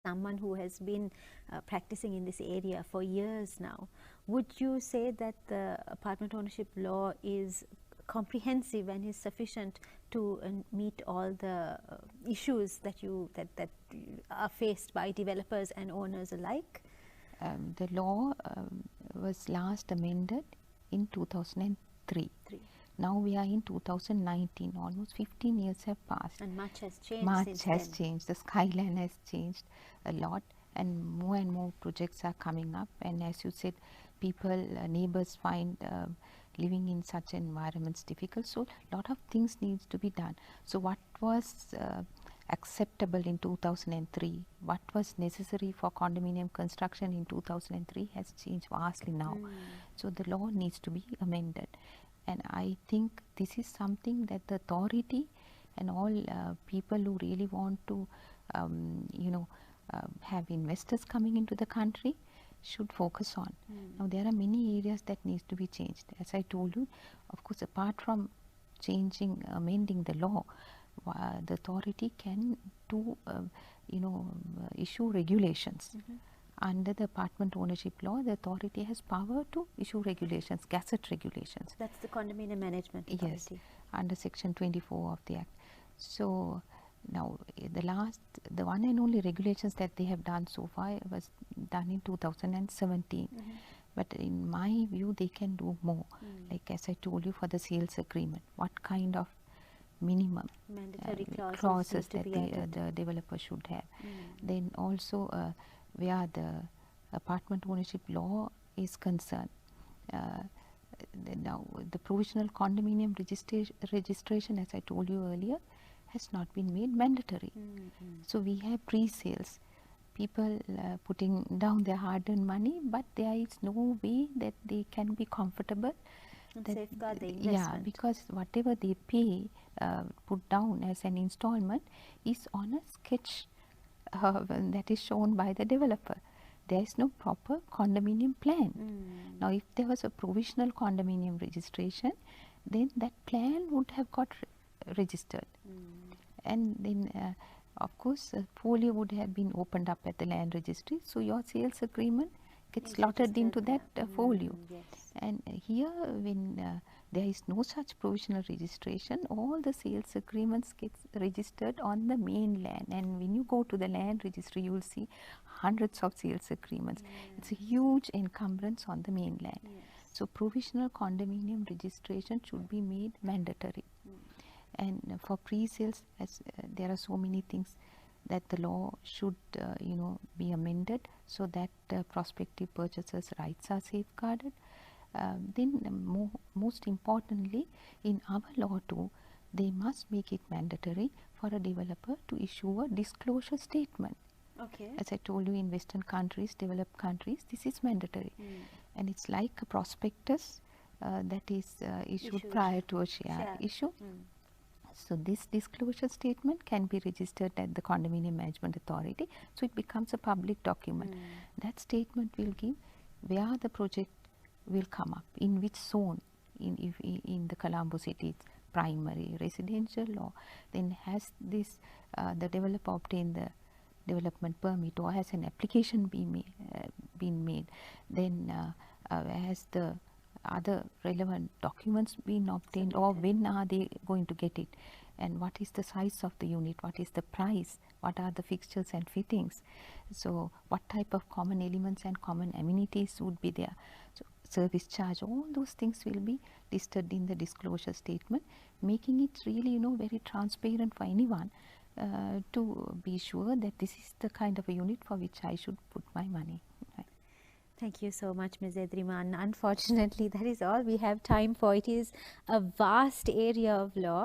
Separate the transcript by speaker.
Speaker 1: someone who has been practicing in this area for years now, would you say that the apartment ownership law is comprehensive and is sufficient to meet all the issues that are faced by developers and owners alike?
Speaker 2: The law was last amended in 2003. Now we are in 2019, almost 15 years have passed.
Speaker 1: And much has changed
Speaker 2: Much
Speaker 1: since
Speaker 2: has
Speaker 1: then.
Speaker 2: changed. The skyline has changed a lot, and more projects are coming up. And as you said, people, neighbors find living in such environments difficult. So a lot of things needs to be done. So what was acceptable in 2003, what was necessary for condominium construction in 2003 has changed vastly now. So the law needs to be amended. And I think this is something that the authority and all people who really want to, have investors coming into the country should focus on. Now there are many areas that needs to be changed. As I told you, of course, apart from amending the law, the authority can do, issue regulations. Under the apartment ownership law, the authority has power to issue regulations, gazette regulations.
Speaker 1: That's the Condominium Management Authority.
Speaker 2: Yes, under section 24 of the Act. So now the one and only regulations that they have done so far was done in 2017. But in my view, they can do more. Like as I told you, for the sales agreement, what kind of minimum
Speaker 1: mandatory
Speaker 2: clauses that the developer should have. Then also where the apartment ownership law is concerned, now the provisional condominium registration, as I told you earlier, has not been made mandatory. So we have pre-sales, people putting down their hard-earned money, but there is no way that they can be comfortable
Speaker 1: and safeguard the investment.
Speaker 2: Yeah, because whatever they pay, put down as an installment, is on a sketch that is shown by the developer. There is no proper condominium plan. Now if there was a provisional condominium registration, then that plan would have got registered. And then of course folio would have been opened up at the land registry, so your sales agreement gets slotted into that folio.
Speaker 1: Yes.
Speaker 2: And here when there is no such provisional registration, all the sales agreements get registered on the main land, and when you go to the land registry, you will see hundreds of sales agreements. It's a huge encumbrance on the main land. So provisional condominium registration should be made mandatory. And for pre-sales, as there are so many things that the law should be amended so that prospective purchasers' rights are safeguarded. Then most importantly, in our law too, they must make it mandatory for a developer to issue a disclosure statement.
Speaker 1: Okay.
Speaker 2: As I told you, in Western countries, developed countries, this is mandatory. And it's like a prospectus that is issued prior to a share issue. So this disclosure statement can be registered at the Condominium Management Authority, so it becomes a public document. That statement will give where the project will come up, in which zone, in the Colombo city, it's primary, residential, or then has this the developer obtained the development permit, or has an application been made, then has the other relevant documents been obtained, or when are they going to get it, and what is the size of the unit, what is the price, what are the fixtures and fittings, so what type of common elements and common amenities would be there, so service charge, all those things will be listed in the disclosure statement, making it really very transparent for anyone to be sure that this is the kind of a unit for which I should put my money.
Speaker 1: Thank you so much, Ms. Edirimane. Unfortunately, that is all we have time for. It is a vast area of law.